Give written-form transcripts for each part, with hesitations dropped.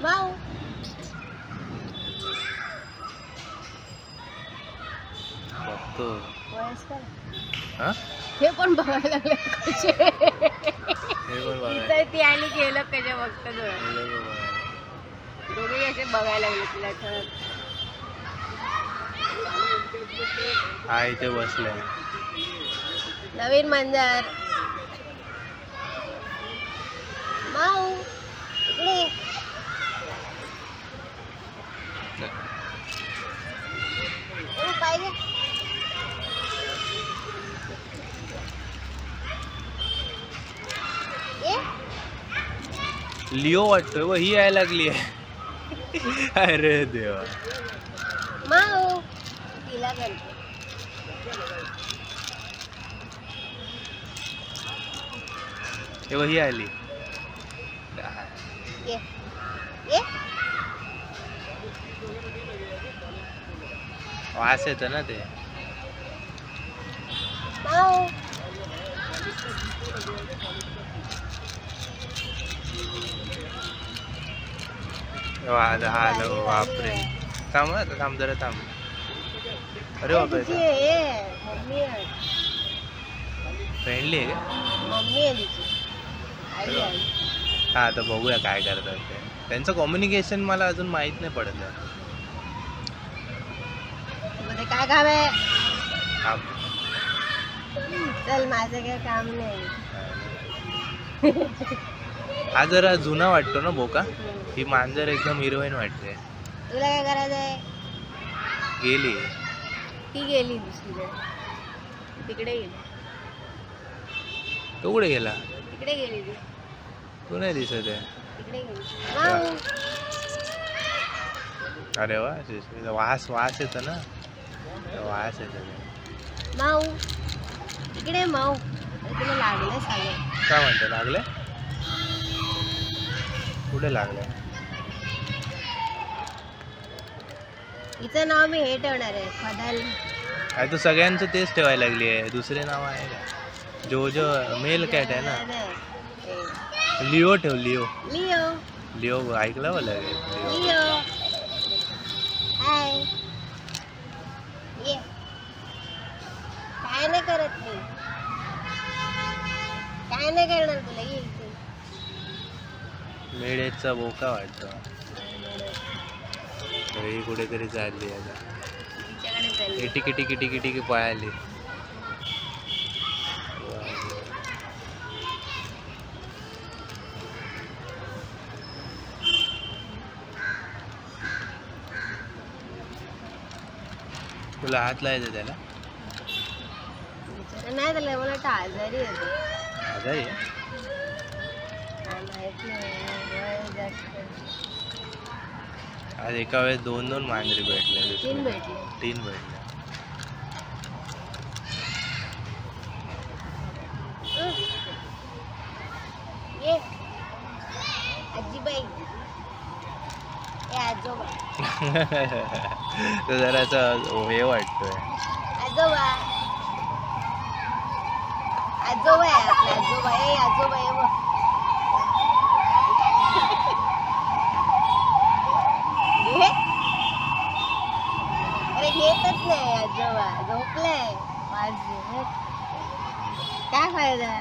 माऊ बघतो. वयस्कर हा हे पण बघायला लागले कसे हे पण बघायला. ती आणि गेलं कशा बघतात दोघे असे बघायला लागले तिला ठरत. हा इथे बसलाय. नवीन मंजर माऊ इकडे पाहिजे. लिओ वाटतोय व ही यायला लागली आहे. अरे देवा. माऊ तिला करते. तेव्हा ही आली. ये ये वास येतो ना ते. माऊ आलो बापरे. थांब आता थांब जरा थांब. अरे बापरे मम्मी आहे फ्रेंडली आहे का? मम्मी आहे तिची आई आहे. हा आता बघूया काय करतात ते. त्यांचं कम्युनिकेशन मला अजून माहित नाही पडत आहे. मध्ये काय काम आहे? थांब. चल माझं काय काम नाही. हा जरा जुना वाटतो ना बोका. ही मांजर एकदम हिरोईन वाटते. तुला काय करायचंय? गेली. ती गेली दुसरीकडे. तिकडे गेली. तो कुठे गेला? तिकडे गेली ती. तू नाही दिसत आहे. तिकडे गेली. माऊ अरे वा सुष्मिता. वास वास येतो ना. वास येतो. माऊ इकडे माऊ. तुला लागलंय सांग. काय म्हणतो लागले? कुठे लागले? हिचं नाव मी हे ठेवणार आहे फदाल. काय तू सगळ्यांचं तेच ठेवायला लागली आहे. दुसरे नाव आहे का? जो मेल कॅट आहे ना. लिओ ठेव. लिओ लिओ लिओ ऐकलं मला. लिओ हाय ये. काय नाही करत मी. काय नाही करणार तुला. ये इथे. मेढेचा बोका वाटतो. ही कुठेतरी चालली आता. तिच्याकडे चालली. टिकी टिकी टिकी टिकी पळाली. तुला हात लावायचा त्याला? नाही त्याला मला वाटतं आजारी येतो. आजारी आहे? माहित नाही जास्त. आज एका वेळेस 2-2 मांजरी भेटले. 3 भेटले. 3 भेटले. ये आजीबाई. ए आजोबा. तो जरासा हे वाटतोय. आजोबा आजोबा आहे आपला आजोबा. ए आजोबा ये बघ. घे. अरे घेतच नाही आजोबा. झोपलाय. वाजले काय फायदा.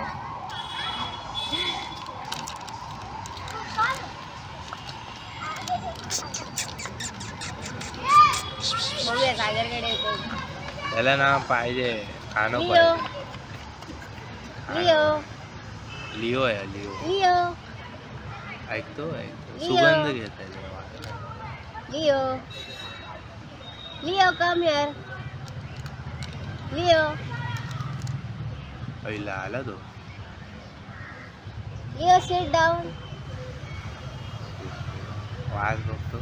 बघूया सागरकडे येतो. त्याला ना पाहिजे खाणं लिओ पाहिजे. लिओ लिओ आहे लिओ. लिओ ऐकतो ऐकतो. लिओ. सुगंध घेत आहे. Leo Leo come here. Leo पहिला आला तो. Leo sit down. वाज बघतो.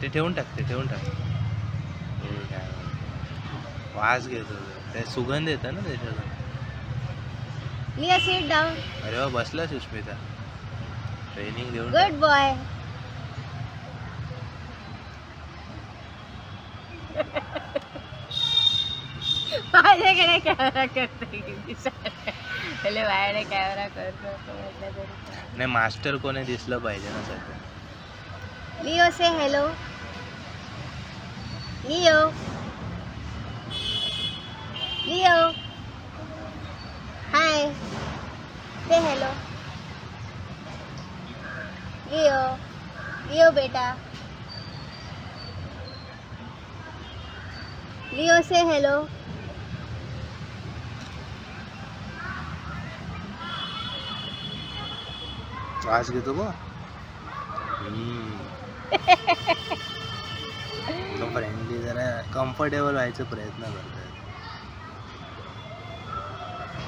ते ठेवून टाक. ते ठेवून टाक. वास घेतो. ते सुगंध येतं ना त्याच्यातून. Leo sit down. अरे वा बसला सुष्मिता. ट्रेनिंग देऊन. Good boy. माझ्याकडे कॅमेरा करतो. पहिले बाहेर कॅमेरा करतो. नाही मास्टर कोणी दिसलं पाहिजे ना सध्या. लिओ से हेलो. लिओ. लिओ. हाय. से हेलो. लिओ. लिओ बेटा. लिओ से हेलो. श्वास घेतो बघ. फ्रेंडली जरा कम्फर्टेबल व्हायचा प्रयत्न करतात.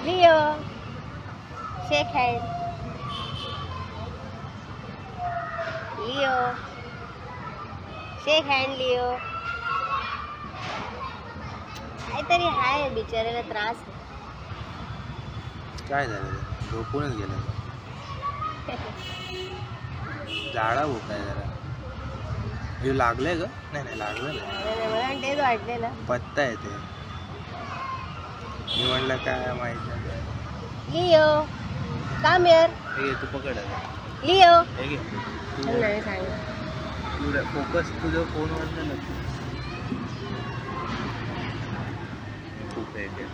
लिओ शेक हँड. लिओ शेक हँड. लिओ काहीतरी हाय बिचाऱ्याला त्रास आहे. काय झालं त्याला? झोपूनच गेलं. झाडा भोकाय जरा. हे लागलंय ग? नाही नाही लागलं नाही. मला तेच वाटलेलं. पत्ता आहे ते. मी म्हणलं काय माहित नाही. Leo come here. हे घे, तू पकड आता. लिओ हे घे. नाही सांगितलं. तू फोकस तुझ्या फोनवर नक्की. खूप आहे ते.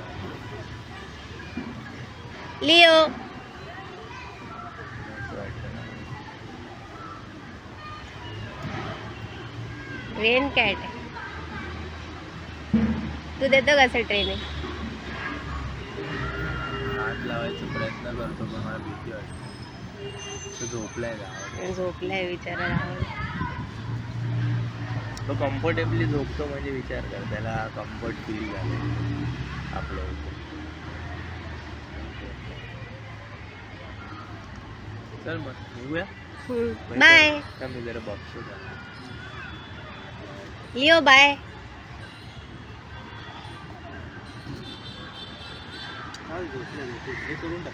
लिओ रेन कॅट आहे. तू देतो कसं ट्रेनिंग? हात लावायचा प्रयत्न करतो पण मला भीती वाटते. तो झोपलाय गावात. झोपलाय विचारायला. तो कम्फर्टेबली झोपतो म्हणजे विचार कर. त्याला कम्फर्ट फील झालं आपल्या इथे. चल मग निघूया. बाय मी जरा बघतो. लिओ बाय. झोपलं हे करून टाक.